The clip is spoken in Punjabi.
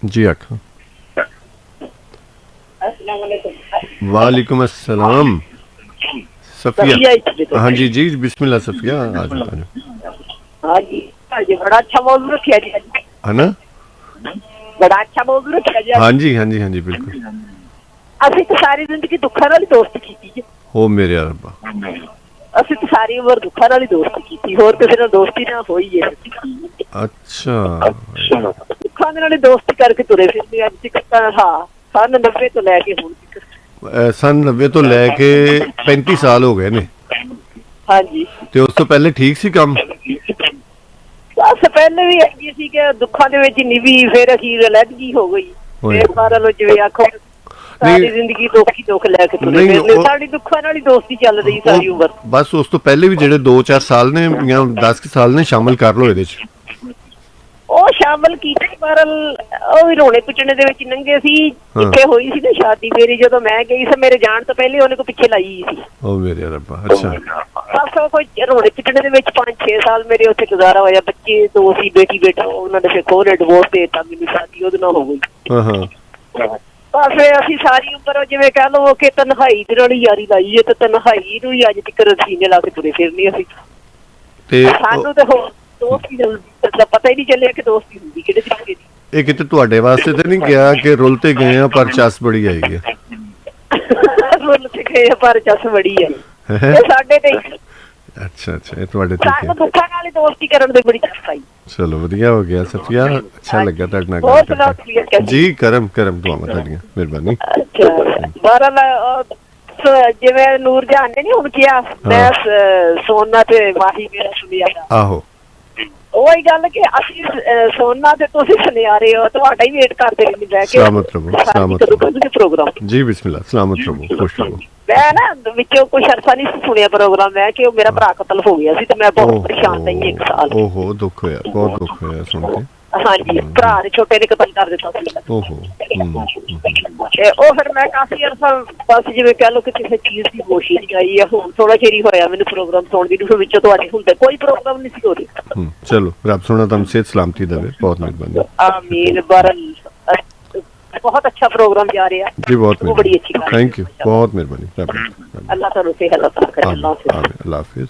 जी आखा। वालेकुम अस्सलाम सफ़िया। हाँ जी जी बिस्मिल्लाह सफ़िया, आ जाओ आ जाओ। हाँ जी, हाँ जी, बड़ा अच्छा मौजू रखा जी, है ना। बड़ा अच्छा मौजू रखा जी। हाँ जी हाँ जी हाँ जी बिल्कुल। ਅਸੀਂ ਤਾਂ ਸਾਰੀ ਜ਼ਿੰਦਗੀ ਦੁੱਖਾਂ ਨਾਲ ਹੀ ਦੋਸਤੀ ਕੀਤੀ ਜੀ। हो मेरे रब्बा। ਅਸੀਂ ਤਾਂ ਸਾਰੀ ਉਮਰ ਦੁੱਖਾਂ ਨਾਲ ਹੀ ਦੋਸਤੀ ਕੀਤੀ, ਹੋਰ ਕਿਸੇ ਨਾਲ ਦੋਸਤੀ ਨਾ ਹੋਈ ਹੈ। अच्छा ਦੁੱਖਾਂ ਦੇ ਨਾਲ ਹੀ ਦੋਸਤੀ ਕਰਕੇ ਤੁਰੇ ਫਿਰਦੇ ਅੱਜ ਤੱਕ ਤਾਂ। ਹਾਂ, ਸਨ 90 ਤੋਂ ਲੈ ਕੇ ਹੁਣ ਤੱਕ। सन 90 तो लैके 35 साल हो गए ने। ਹਾਂਜੀ, ਤੇ ਉਸ ਤੋਂ ਪਹਿਲੇ ਠੀਕ ਸੀ ਕੰਮ। ਬਸ ਪਹਿਲੇ ਵੀ ਹੈਗੀ ਸੀ ਕਿ ਦੁੱਖਾਂ ਦੇ ਵਿੱਚ ਨਿਭੀ, ਫਿਰ ਅਖੀਰ ਅਲੱਗੀ ਹੋ ਗਈ। ਫਿਰ ਸਾਰਾ ਲੋ ਜਿਵੇਂ ਆਖੋ ਸਾਰੀ ਜ਼ਿੰਦਗੀ ਦੁੱਖ ਹੀ ਦੁੱਖ ਲੈ ਕੇ ਤੁਰੇ ਫਿਰਦੇ, ਸਾਡੀ ਦੁੱਖਾਂ ਨਾਲ ਹੀ ਦੋਸਤੀ ਚੱਲ ਰਹੀ ਸਾਰੀ ਉਮਰ। ਬਸ ਉਸ ਤੋਂ ਪਹਿਲੇ ਵੀ ਜਿਹੜੇ 2-4 ਸਾਲ ਨੇ ਜਾਂ 10 ਸਾਲ ਨੇ ਸ਼ਾਮਲ ਕਰ ਲਓ ਇਹਦੇ ਚ। ਉਹ ਸ਼ਾਮਲ ਕੀਤੇ ਪਰ ਉਹ ਵੀ ਰੋਣੇ ਪਿੱਟਣੇ ਦੇ ਵਿੱਚ ਨੰਗੇ ਸੀ। ਜਿੱਥੇ ਹੋਈ ਸੀ ਨਾ ਸ਼ਾਦੀ ਮੇਰੀ, ਜਦੋਂ ਮੈਂ ਗਈ ਸੀ ਮੇਰੇ ਜਾਣ ਤੋਂ ਪਹਿਲੇ ਉਹਨੇ ਕੋ ਪਿੱਛੇ ਲਾਈ ਸੀ। ਉਹ ਮੇਰੇ ਰੱਬਾ। ਅੱਛਾ ਬਸ ਉਹ ਕੋਈ ਰੋਣੇ ਪਿੱਟਣੇ ਦੇ ਵਿੱਚ 5-6 ਸਾਲ ਮੇਰੇ ਉੱਥੇ ਗੁਜ਼ਾਰਾ ਹੋਇਆ। ਬੱਚੇ 2 ਸੀ, ਬੇਟੀ ਬੇਟਾ, ਉਹਨਾਂ ਨੇ ਫਿਰ ਖੋਰੇ ਡਿਵੋਰਸ ਦੇ ਦਿੱਤਾ ਮੈਨੂੰ, ਸ਼ਾਦੀ ਉਹਦੇ ਨਾਲ ਹੋ ਗਈ। ਹਾਂ ਹਾਂ। ਬਸ ਅਸੀਂ ਸਾਰੀ ਉਮਰ ਜਿਵੇਂ ਕਹਿ ਲਓ ਕਿ ਤਨਹਾਈ ਦੇ ਨਾਲ ਹੀ ਯਾਰੀ ਲਾਈ ਹੈ, ਤੇ ਤਨਹਾਈ ਨੂੰ ਹੀ ਅੱਜ ਤੱਕ ਰਸੀਨੇ ਲਾ ਕੇ ਤੁਰੇ ਫਿਰਨੀ ਅਸੀਂ। ਤੇ ਸਾਨੂੰ ਤੇ ਹੋਰ ਦੋਸਤੀ ਦਾ ਪਤਾ ਹੀ ਨਹੀਂ ਚੱਲਿਆ ਕਿ ਦੋਸਤੀ ਹੁੰਦੀ ਕਿਹੜੇ ਤਰੀਕੇ ਦੀ। ਇਹ ਕਿਤੇ ਤੁਹਾਡੇ ਵਾਸਤੇ ਤਾਂ ਨਹੀਂ ਗਿਆ ਕਿ ਰੁੱਲ ਤੇ ਗਏ ਆ ਪਰ ਚੱਸ ਬੜੀ ਆਈ ਹੈ। ਰੁੱਲ ਤੇ ਗਏ ਆ ਪਰ ਚੱਸ ਬੜੀ ਹੈ ਇਹ ਸਾਡੇ ਤੇ। ਅੱਛਾ ਅੱਛਾ, ਇਹ ਤੁਹਾਡੇ ਤੇ ਸਾਨੂੰ ਦੁੱਖਾਂ ਨਾਲ ਹੀ ਦੋਸਤੀ ਕਰਨ ਦੀ ਬੜੀ ਚੱਸ ਆਈ। ਚਲੋ ਵਧੀਆ ਹੋ ਗਿਆ ਸਫੀਆ, ਅੱਛਾ ਲੱਗਾ ਤੁਹਾਡੇ ਨਾਲ ਹੋਰ ਗੱਲ ਸੁਣਾਓ ਕਰਕੇ ਜੀ। ਕਰਮ ਕਰਮ ਦੁਆਵਾਂ ਤੁਹਾਡੀਆਂ, ਮਿਹਰਬਾਨੀ। ਅੱਛਾ ਜਿਵੇਂ ਨੂਰ ਜਹਾਨ ਨੇ ਨੀ ਹੁਣ ਕਿਹਾ ਮੈਂ ਸੋਨਾ ਤੇ ਮਾਹੀ ਮੇਰਾ ਸੁਣਿਆ। ਆਹੋ ਉਹੀ ਗੱਲ ਕਿ ਅਸੀਂ ਸੋਨਾ ਤੇ ਤੁਸੀਂ ਸੁਨਿਆਰੇ ਹੋ, ਤੁਹਾਡਾ ਹੀ ਵੇਟ ਕਰਦੇ ਰਹਿੰਦੇ ਬਹਿ ਕੇ। ਸਲਾਮਤ ਰਹੋ ਸਲਾਮਤ ਰਹੋ ਪ੍ਰੋਗਰਾਮ ਜੀ, ਬਿਸਮਿਲ੍ਲਾ, ਸਲਾਮਤ ਰਹੋ, ਖੁਸ਼ ਰਹੋ। ਮੈਂ ਨਾ ਵਿੱਚੋਂ ਕੁਛ ਅਰਸਾ ਨਹੀਂ ਸੀ ਸੁਣਿਆ ਪ੍ਰੋਗਰਾਮ, ਮੈਂ ਕਿ ਉਹ ਮੇਰਾ ਭਰਾ ਕਤਲ ਹੋ ਗਿਆ ਸੀ ਤੇ ਮੈਂ ਬਹੁਤ ਪਰੇਸ਼ਾਨ ਰਹੀ 1 ਸਾਲ। ਓਹੋ ਦੁੱਖ ਹੋਇਆ, ਬਹੁਤ ਦੁੱਖ ਹੋਇਆ ਸੁਣ ਕੇ। ਹਾਂਜੀ, ਭਰਾ ਨੇ ਛੋਟੇ ਨੇ ਕਤਲ ਕਰ ਦਿੱਤਾ ਸੀ। ਓਹੋ ਤੇ ਉਹ ਫਿਰ ਮੈਂ ਕਾਫੀ ਅਰਸਾ ਬਸ ਜਿਵੇਂ ਕਹਿ ਲਓ ਕਿ ਕਿਸੇ ਚੀਜ਼ ਦੀ ਹੋਸ਼ ਨਹੀਂ ਆਈ ਆ। ਹੁਣ ਥੋੜਾ ਚਿਰ ਹੀ ਹੋਇਆ ਮੈਨੂੰ ਪ੍ਰੋਗਰਾਮ ਸੁਣਨ ਦੀ, ਫਿਰ ਵਿੱਚੋਂ ਤੁਹਾਡੇ ਹੁੰਦੇ ਕੋਈ ਪ੍ਰੋਗਰਾਮ ਨਹੀਂ ਸੀ ਹੋ ਰਿਹਾ। ਚਲੋ ਰੱਬ ਸੋਹਣਾ ਤੁਹਾਨੂੰ ਸਿਹਤ ਸਲਾਮਤੀ ਦੇਵੇ, ਬਹੁਤ ਮਿਹਰਬਾਨੀ। ਆਮੀਨ। ਬਹੁਤ ਅੱਛਾ ਪ੍ਰੋਗਰਾਮ ਜਾ ਰਿਹਾ ਜੀ, ਬਹੁਤ ਬੜੀ ਅੱਛੀ ਗੱਲ। ਥੈਂਕ ਯੂ, ਬਹੁਤ ਮਿਹਰਬਾਨੀ। ਅੱਲਾਹ ਤੁਹਾਨੂੰ ਸਿਹਤ ਅਤਾ ਕਰੇ। ਅੱਲਾਹ ਹਾਫਿਜ਼। ਅੱਲਾਹ ਹਾਫਿਜ਼।